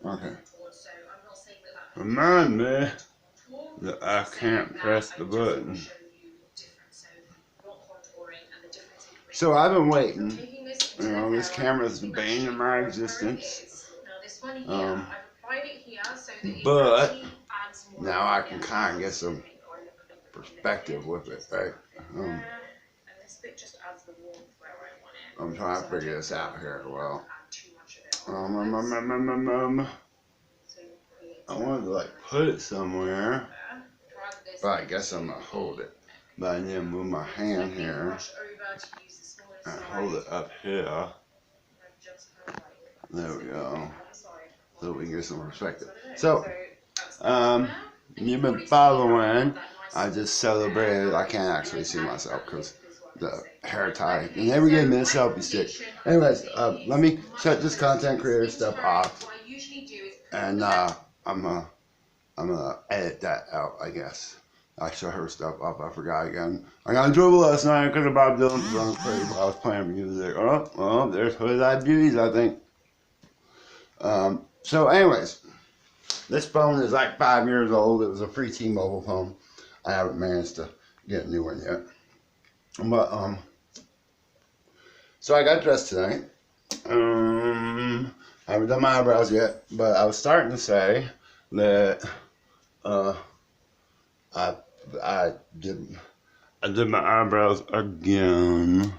Okay. Remind me that I can't press the button. So I've been waiting. You know, this camera's the bane of my existence. But now I can kind of get some perspective with it, right? I'm trying to figure this out here. Well, I wanted to like put it somewhere, but I guess I'm gonna hold it. But I need to move my hand here and hold it up here. There we go. So we can get some perspective. So, you've been following. I just celebrated. I can't actually see myself because the hair tie. You never gave me a selfie stick. Anyways, let me shut this content creator stuff off, and I'm gonna edit that out, I guess. I shut her stuff off. I forgot again. I got in trouble last night because of Bob Dylan. I was playing music. Oh, there's Hooded Eyed Beauties, I think. So, anyways, this phone is like 5 years old. It was a free T-Mobile phone. I haven't managed to get a new one yet. But so I got dressed tonight. I haven't done my eyebrows yet, but I was starting to say that I did my eyebrows again.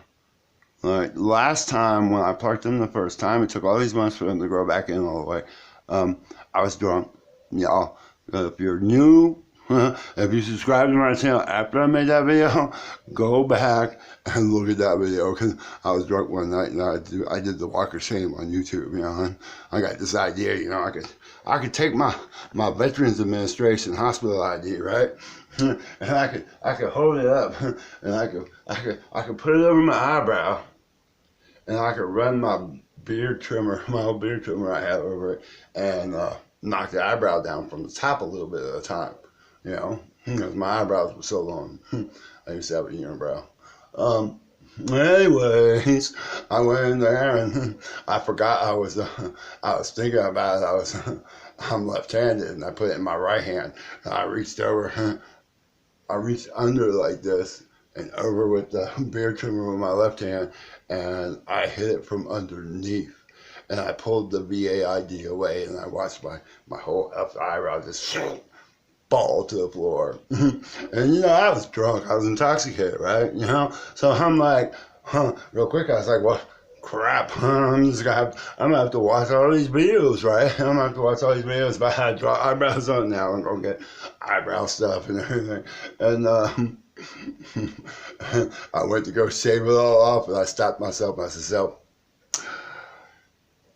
Like last time when I plucked them the first time, it took all these months for them to grow back in all the way. I was drunk, y'all. If you're new, if you subscribe to my channel after I made that video, go back and look at that video because I was drunk one night and I did the walk of shame on YouTube, you know. And I got this idea, you know, I could take my Veterans Administration hospital ID, right? And I could hold it up and I could put it over my eyebrow and I could run my beard trimmer, my old beard trimmer I have over it, and knock the eyebrow down from the top a little bit at a time, you know, because my eyebrows were so long. I used to have a unibrow. Anyways, I went in there and I forgot I was thinking about it. I'm left-handed and I put it in my right hand. And I reached over, I reached under like this and over with the beard trimmer with my left hand, and I hit it from underneath. And I pulled the VA ID away, and I watched my whole left eyebrow just fall to the floor. And you know, I was drunk, I was intoxicated, right? You know, so I'm like, real quick, I was like, well, crap, I'm gonna have to watch all these videos, right? I'm gonna have to watch all these videos about how to draw eyebrows on now and go get eyebrow stuff and everything. And I went to go shave it all off, and I stopped myself. I said,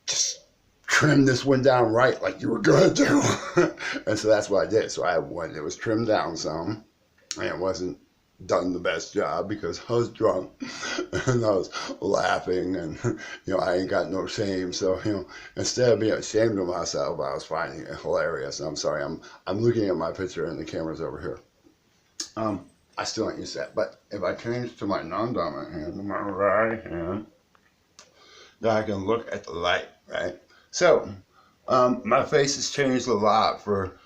just trim this one down right like you were gonna do. And so that's what I did. So I had one that was trimmed down some, and it wasn't done the best job because I was drunk and I was laughing, and you know, I ain't got no shame. So you know, instead of being ashamed of myself, I was finding it hilarious. And I'm sorry, I'm looking at my picture and the camera's over here. I still ain't used to that, but if I change to my non-dominant hand, my right hand, then I can look at the light, right? So, my face has changed a lot for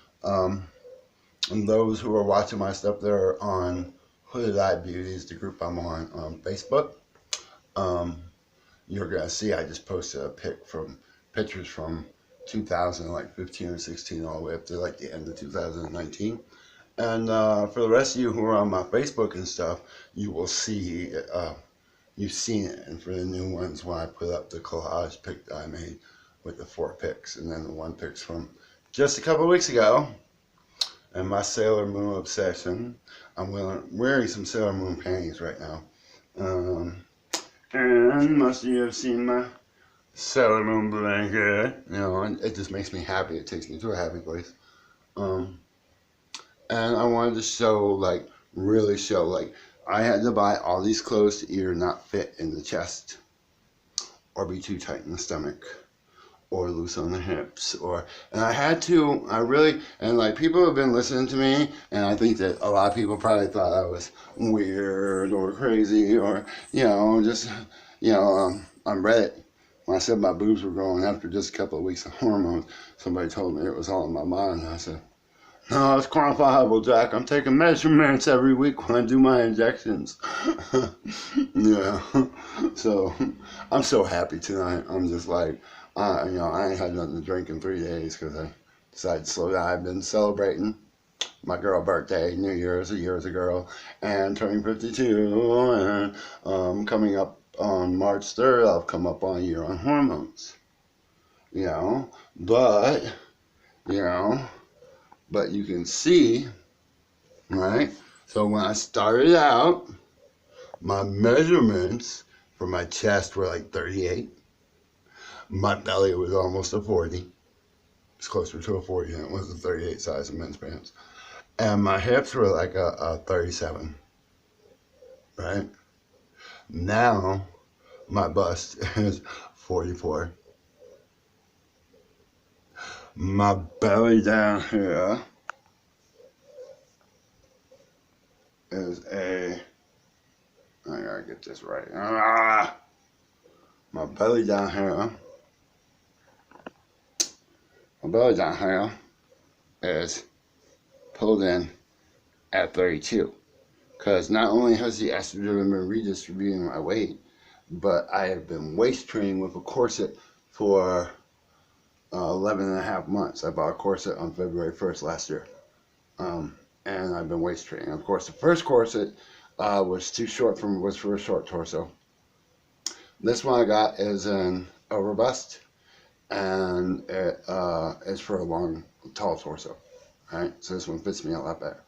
those who are watching my stuff there on Hooded Eyed Beauties, the group I'm on Facebook. You're gonna see I just posted a pictures from 2015 or 16 all the way up to like the end of 2019. And for the rest of you who are on my Facebook and stuff, you will see, you've seen it. And for the new ones, when I put up the collage pic that I made with the 4 pics, and then the 1 pic's from just a couple weeks ago, and my Sailor Moon obsession. I'm wearing some Sailor Moon panties right now. And most of you have seen my Sailor Moon blanket. You know, and it just makes me happy. It takes me to a happy place. And I wanted to show, like, really show, like, I had to buy all these clothes to either not fit in the chest, or be too tight in the stomach, or loose on the hips, and I had to, and like, people have been listening to me, and I think that a lot of people probably thought I was weird, or crazy, or, you know, just, you know, on Reddit, when I said my boobs were growing after just a couple of weeks of hormones, somebody told me it was all in my mind. And I said, no, it's quantifiable, Jack. I'm taking measurements every week when I do my injections. Yeah. So I'm so happy tonight. I'm just like, you know, I ain't had nothing to drink in 3 days because I decided to slow down. I've been celebrating my girl birthday, New Year's, a year as a girl, and turning 52, and coming up on March 3rd, I'll come up on a year on hormones. You know, but, you know, but you can see, right? So when I started out, my measurements for my chest were like 38. My belly was almost a 40. It's closer to a 40 than it was a 38 size of men's pants. And my hips were like a 37, right? Now, my bust is 44. My belly down here is I gotta get this right. My belly down here is pulled in at 32. Because not only has the estrogen been redistributing my weight, but I have been waist training with a corset for 11 and a half months. I bought a corset on February 1st last year. And I've been waist training. Of course, the first corset was too short was for a short torso. This one I got is an overbust, and it is for a long, tall torso. Right? So this one fits me a lot better.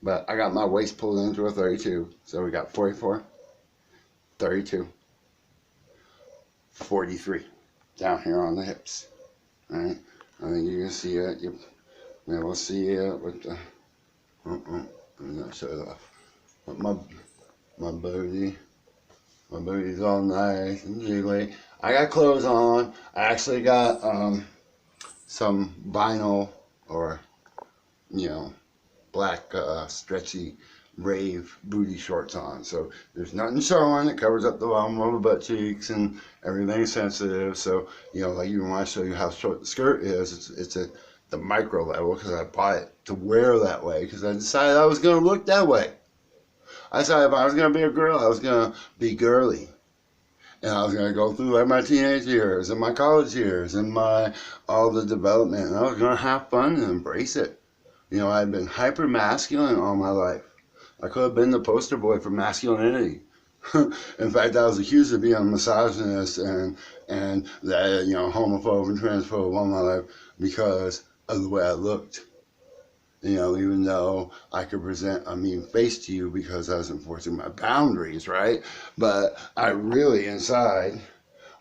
But I got my waist pulled into a 32. So we got 44, 32, 43 down here on the hips. Right? I think you can see it. You'll be able to see it with the. I'm gonna show it off. But my booty's all nice and jiggly. I got clothes on. I actually got some vinyl or black stretchy rave booty shorts on. So there's nothing showing. It covers up the bottom of the butt cheeks and everything's sensitive. So like even when I show you how short the skirt is, it's at the micro level because I bought it to wear that way because I decided I was going to look that way. I decided if I was going to be a girl, I was going to be girly. And I was going to go through like my teenage years and my college years and all the development. And I was going to have fun and embrace it. I've been hyper masculine all my life. I could have been the poster boy for masculinity. In fact, I was accused of being a misogynist and that homophobe and transphobe all my life because of the way I looked. Even though I could present a mean face to you because I was enforcing my boundaries, right? But I really inside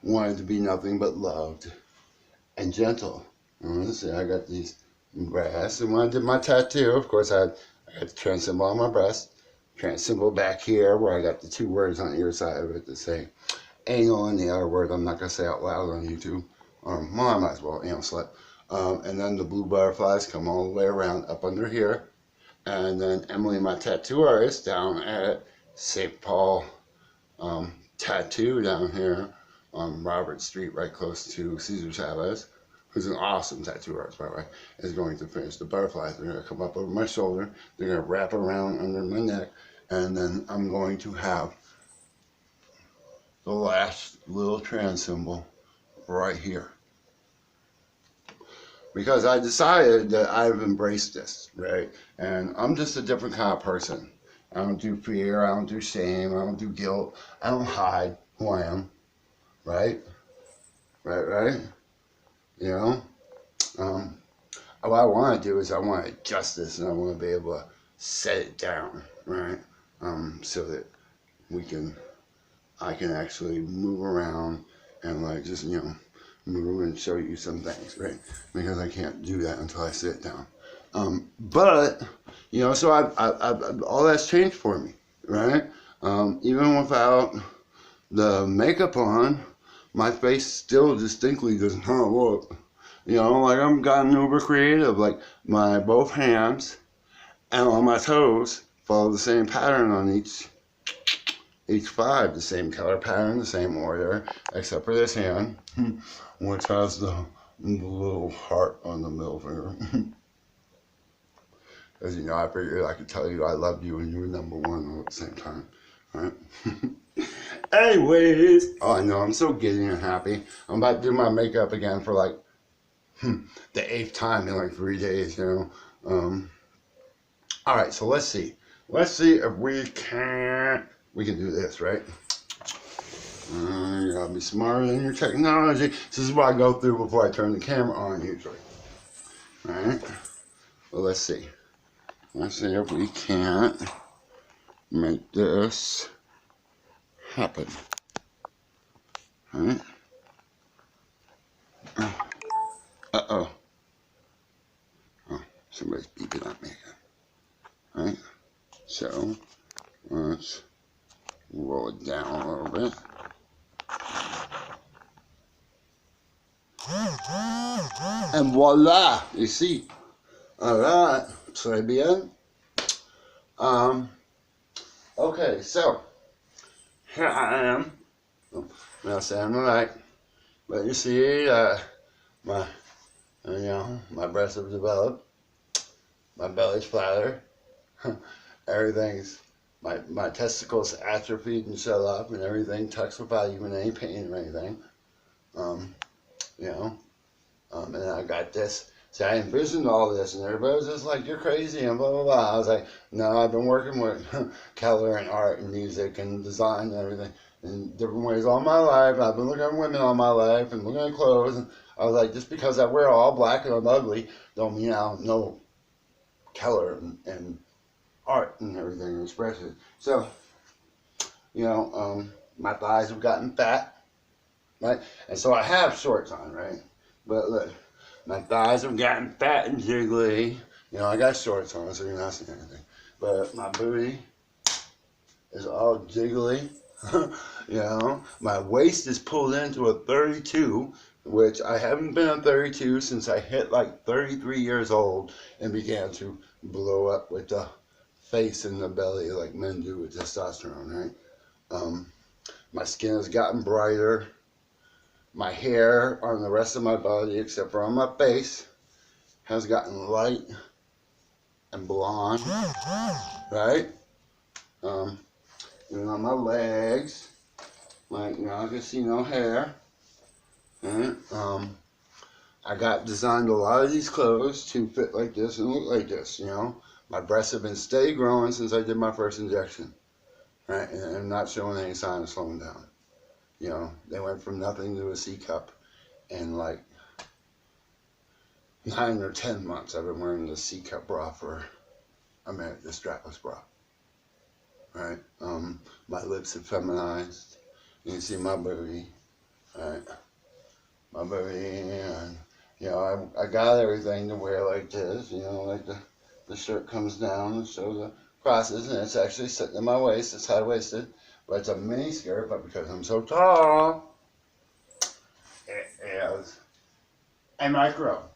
wanted to be nothing but loved and gentle. Let's see, I got these brass, and when I did my tattoo, of course, I got the trans symbol on my breast, trans symbol back here where I got the 2 words on either side of it that say anal and the other word I'm not going to say out loud on YouTube. Well, I might as well, slut. And then the blue butterflies come all the way around up under here. And then Emily, my tattoo artist, down at St. Paul Tattoo down here on Robert Street, right close to Cesar Chavez, who's an awesome tattoo artist, by the way, is going to finish the butterflies. They're going to come up over my shoulder. They're going to wrap around under my neck. And then I'm going to have the last little trans symbol right here. Because I decided that I've embraced this, right? And I'm just a different kind of person. I don't do fear, I don't do shame, I don't do guilt. I don't hide who I am, right? Right? What I want to do is I want justice and I want to be able to set it down, right? So that I can actually move around and move and show you some things, right? Because I can't do that until I sit down. But so I've all that's changed for me, right? Even without the makeup on, my face still distinctly does not look, like I'm gotten uber creative. Like my both hands and on my toes follow the same pattern on each H5, the same color pattern, the same order, except for this hand, which has the little heart on the middle finger. As you know, I figured I could tell you I loved you and you were number one all at the same time. Right? Anyways, oh, I know, I'm so giddy and happy. I'm about to do my makeup again for like the 8th time in like 3 days, you know. Alright, so let's see. Let's see if we can do this, right? You gotta be smarter than your technology. This is what I go through before I turn the camera on usually. Alright? Well, let's see. Let's see if we can't make this happen. Alright? Uh-oh. Oh, somebody's beeping at me. Alright? So, let's roll it down a little bit. And voila! You see? Alright, très bien. Okay, so here I am. Now saying right, but you see, my breasts have developed, my belly's flatter, everything's my testicles atrophied and shut up, and everything tucks without even any pain or anything. And then I got this. See, I envisioned all this, and everybody was just like, "You're crazy," and blah blah blah. I was like, "No, I've been working with color and art and music and design and everything in different ways all my life. I've been looking at women all my life and looking at clothes, and I was like, just because I wear all black and I'm ugly, don't mean I don't know color and art and everything and expression." So, my thighs have gotten fat, right? And so I have shorts on, right? But look, my thighs have gotten fat and jiggly. I got shorts on, so you're not seeing anything. But my booty is all jiggly. My waist is pulled into a 32, which I haven't been a 32 since I hit like 33 years old and began to blow up with the face and the belly like men do with testosterone, right? My skin has gotten brighter. My hair on the rest of my body, except for on my face, has gotten light and blonde, right? Even on my legs, I can see no hair. And, I got designed a lot of these clothes to fit like this and look like this, My breasts have been steady growing since I did my first injection, right? And I'm not showing any sign of slowing down. They went from nothing to a C cup in like 9 or 10 months. I've been wearing the C cup bra for a minute, the strapless bra. Right? My lips have feminized. You can see my booty. Right? My booty, and I got everything to wear like this. Like the shirt comes down and shows the crosses, and it's actually sitting in my waist. It's high waisted. But it's a mini skirt, but because I'm so tall, it is a micro.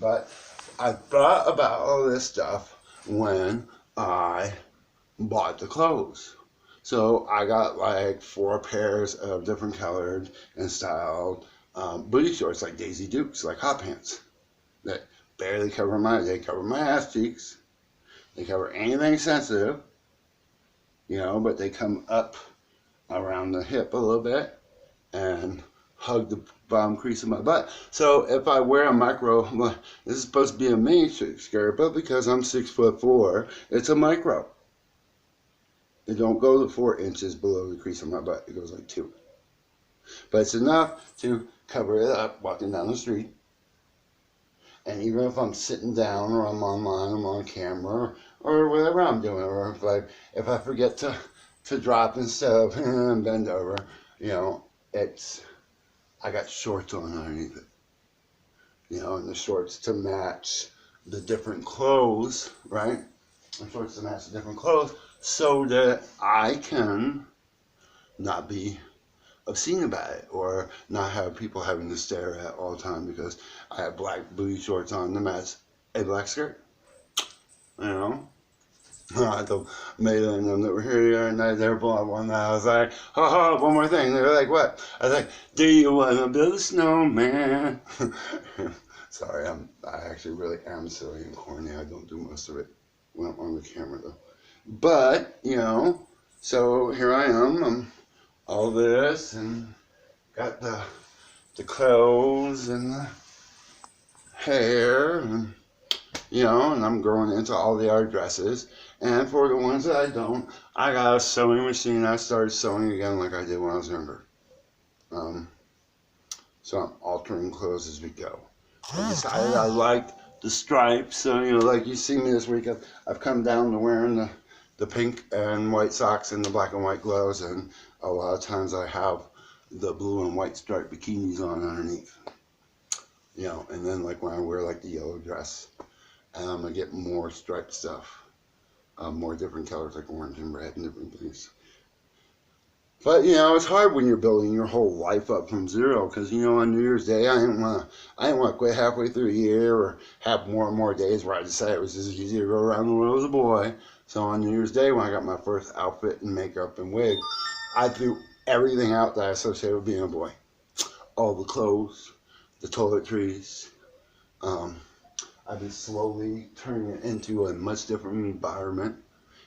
But I thought about all this stuff when I bought the clothes. So I got like 4 pairs of different colored and styled booty shorts, like Daisy Dukes, like hot pants, that barely cover they cover my ass cheeks. They cover anything sensitive. But they come up around the hip a little bit and hug the bottom crease of my butt. So if I wear a micro, this is supposed to be a mini skirt, but because I'm 6'4", it's a micro. It don't go to 4 inches below the crease of my butt. It goes like 2. But it's enough to cover it up walking down the street. And even if I'm sitting down or I'm online, I'm on camera, or whatever I'm doing, or if I forget to drop instead of and bend over, I got shorts on underneath it. And the shorts to match the different clothes, right? The shorts to match the different clothes so that I can not be obscene about it or not have people having to stare at all the time because I have black booty shorts on to match a black skirt. I told Maida and them that were here the other night, they were blowing one night. I was like, one more thing. They were like, what? I was like, do you want to build a snowman? Sorry, I actually really am silly and corny. I don't do most of it when I'm on the camera though. But, so here I am. I'm all this and got the clothes and the hair and and I'm growing into all the art dresses. And for the ones that I don't, I got a sewing machine. I started sewing again like I did when I was younger. So I'm altering clothes as we go. I decided I liked the stripes. So, like you see me this week, I've come down to wearing the pink and white socks and the black and white gloves. And a lot of times I have the blue and white striped bikinis on underneath. And then like when I wear like the yellow dress, and I'm going to get more striped stuff. More different colors like orange and red and different things. But it's hard when you're building your whole life up from zero, because on New Year's Day I didn't want to quit halfway through a year or have more and more days where I decided it was just easy to go around the world as a boy. So on New Year's Day when I got my first outfit and makeup and wig, I threw everything out that I associated with being a boy. All the clothes, the toiletries. I've been slowly turning it into a much different environment,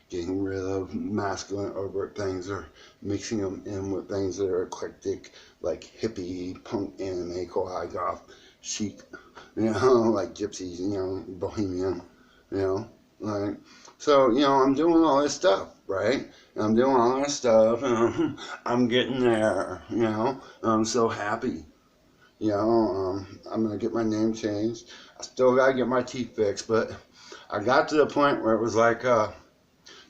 getting rid of masculine overt things or mixing them in with things that are eclectic, like hippie, punk, anime, kawaii, goth, chic, like gypsies, bohemian, So, I'm doing all this stuff, right? And I'm doing all this stuff, and I'm getting there, I'm so happy. I'm going to get my name changed. I still got to get my teeth fixed, but I got to the point where it was like,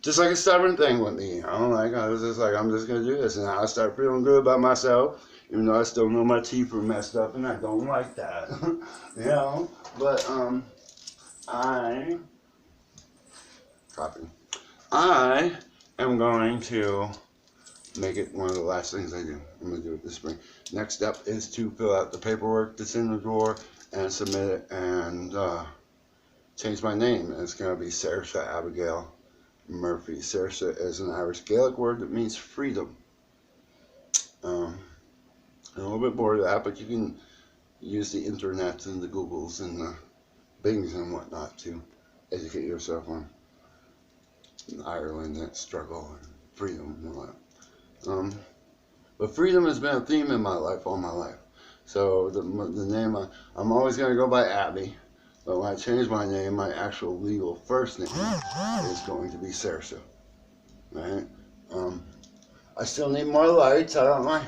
just like a stubborn thing with me, like I was just like, I'm just going to do this. And I started feeling good about myself, even though I still know my teeth are messed up and I don't like that, but, I am going to make it one of the last things I do. I'm going to do it this spring. Next step is to fill out the paperwork that's in the drawer and submit it and change my name. And it's going to be Saoirse Abigail Murphy. Saoirse is an Irish Gaelic word that means freedom. I'm a little bit bored of that, but you can use the internet and the Googles and the Bings and whatnot to educate yourself on Ireland, that struggle and freedom and all that. But freedom has been a theme in my life all my life. So the name, I'm always going to go by Abby. But when I change my name, my actual legal first name is going to be Saoirse. Right? I still need more lights. I got my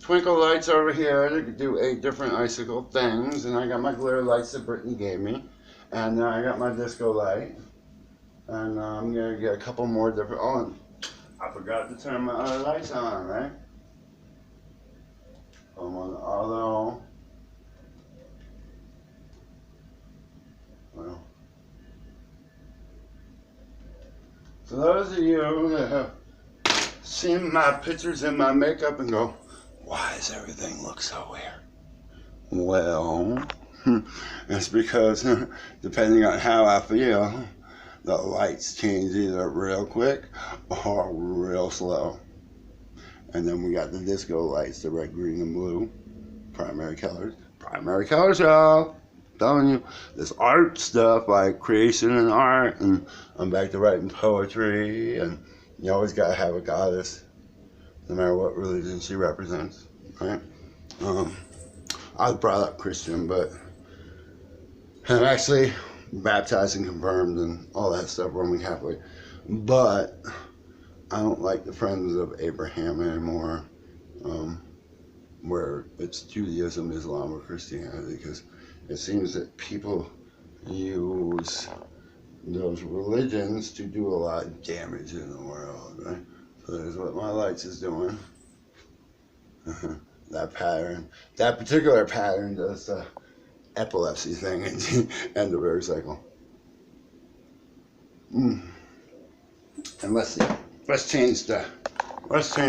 twinkle lights over here to do 8 different icicle things. And I got my glitter lights that Brittany gave me. And I got my disco light. And I'm going to get a couple more different... Oh, and I forgot to turn my other lights on, right? I'm on the auto. Well, so those of you that have seen my pictures and my makeup and go, why does everything look so weird? Well, it's because depending on how I feel, the lights change either real quick or real slow. And then we got the disco lights, the red, green, and blue. Primary colors. Primary colors, y'all. I'm telling you, this art stuff, like creation and art, and I'm back to writing poetry, and you always gotta have a goddess, no matter what religion she represents, right? I was brought up Christian, but I'm actually baptized and confirmed and all that stuff, Roman Catholic. But I don't like the Friends of Abraham anymore, where it's Judaism, Islam, or Christianity, because it seems that people use those religions to do a lot of damage in the world, right? So that's what my lights is doing. That pattern, that particular pattern does the epilepsy thing and the reverse cycle. And let's change the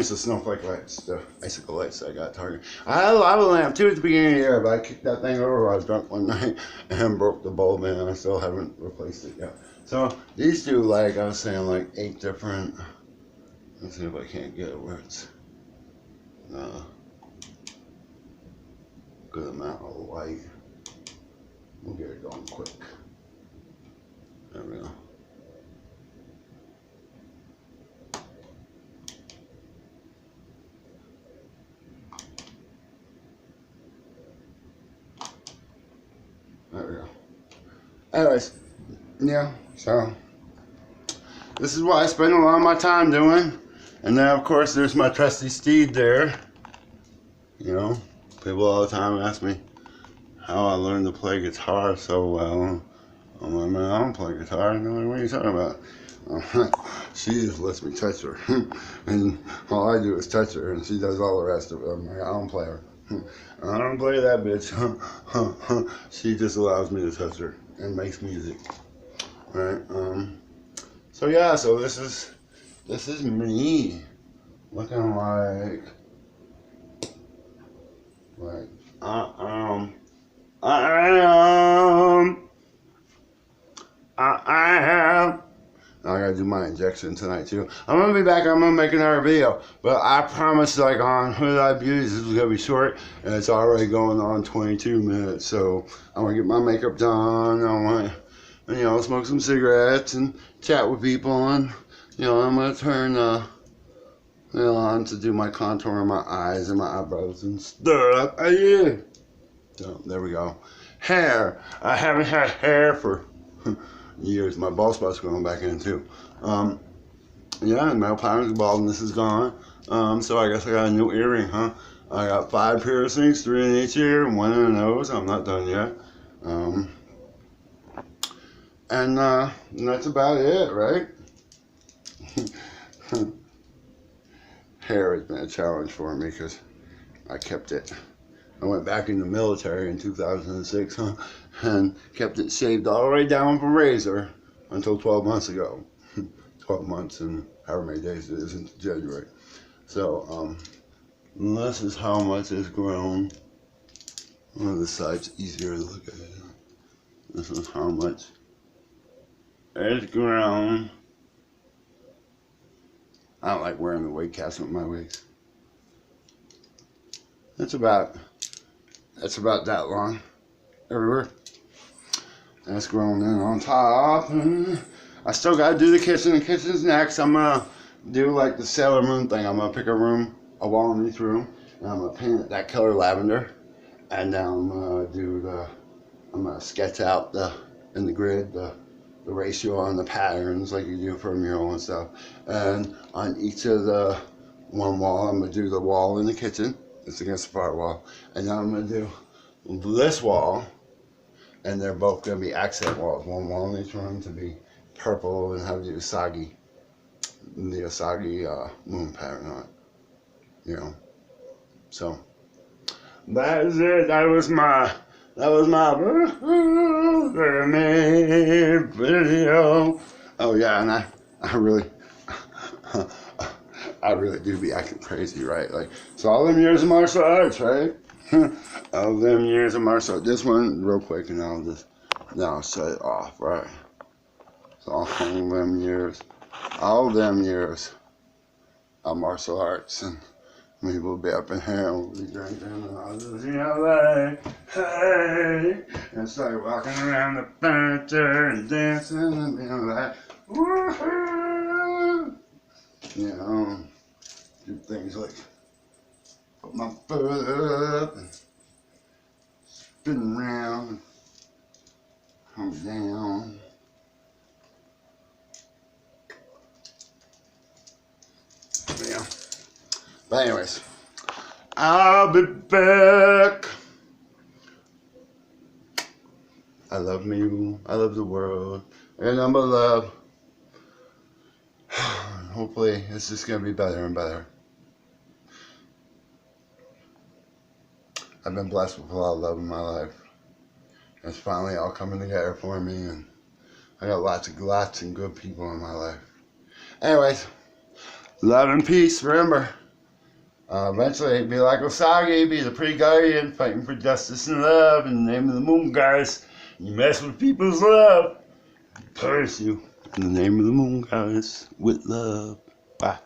snowflake lights, the icicle lights I got at Target. I had a lava lamp too at the beginning of the year, but I kicked that thing over while I was drunk one night and broke the bulb in, and I still haven't replaced it yet. So these do, like I was saying, like 8 different. Let's see if I can't get it where it's good amount of light. We'll get it going quick. There we go. There we go. Anyways, yeah, so this is what I spend a lot of my time doing. And then, of course, there's my trusty steed there. You know, people all the time ask me how I learned to play guitar so well. I'm like, man, I don't play guitar. And they're like, what are you talking about? She just lets me touch her. And all I do is touch her, and she does all the rest of it. I'm like, I don't play her. I don't play that bitch. She just allows me to touch her and makes music. Right? So yeah, so this is me looking like I am. I gotta do my injection tonight too. I'm gonna be back. I'm gonna make another video, but I promise, like on Hood Eye Beauties, this is gonna be short, and it's already going on 22 minutes. So I'm gonna get my makeup done. I want, you know, smoke some cigarettes and chat with people, and you know, I'm gonna turn you know, on to do my contour on my eyes and my eyebrows and stuff. Yeah. So there we go. Hair. I haven't had hair for years. My bald spot's going back in too. Yeah, and male pattern baldness is gone. So I guess I got a new earring, huh? I got 5 piercings, 3 in each ear, and 1 in the nose. I'm not done yet. And that's about it, right? Hair has been a challenge for me because I kept it. I went back in the military in 2006, huh, and kept it shaved all the way down from razor until 12 months ago. 12 months and however many days it is into January. So, this is how much it's grown. One of the sides easier to look at. This is how much it's grown. I don't like wearing the wig caps with my wigs. That's about that long everywhere. That's grown in on top. I still gotta do the kitchen. The kitchen's next. I'm gonna do like the Sailor Moon thing. I'm gonna pick a wall in each room, and I'm gonna paint it that color lavender. And then I'm gonna sketch out in the grid the ratio on the patterns like you do for a mural and stuff. And on each of the one wall, I'm gonna do the wall in the kitchen. It's against the far wall. And then I'm going to do this wall, and they're both going to be accent walls. One wall in each room to be purple and have the Usagi moon pattern on it. You know. So, that is it. That was my video. Oh yeah, and I really I really do be acting crazy, right? Like, so all them years of martial arts, right? All them years of martial arts. This one, real quick, and I'll shut it off, right? So all them years of martial arts, and we will be up in here, and we'll be drinking, and I'll just, you know, like, hey, and start walking around the furniture and dancing, and being like, woohoo! You know, do things like put my foot up and spin around and come down. Yeah. But anyways, I'll be back. I love me. I love the world. And I'm love. Hopefully, it's just going to be better and better. I've been blessed with a lot of love in my life. It's finally all coming together for me, and I got lots and good people in my life. Anyways, love and peace. Remember, eventually, be like Usagi, be the pretty guardian, fighting for justice and love in the name of the moon, guys. You mess with people's love, Curse you. In the name of the moon goddess, with love. Bye.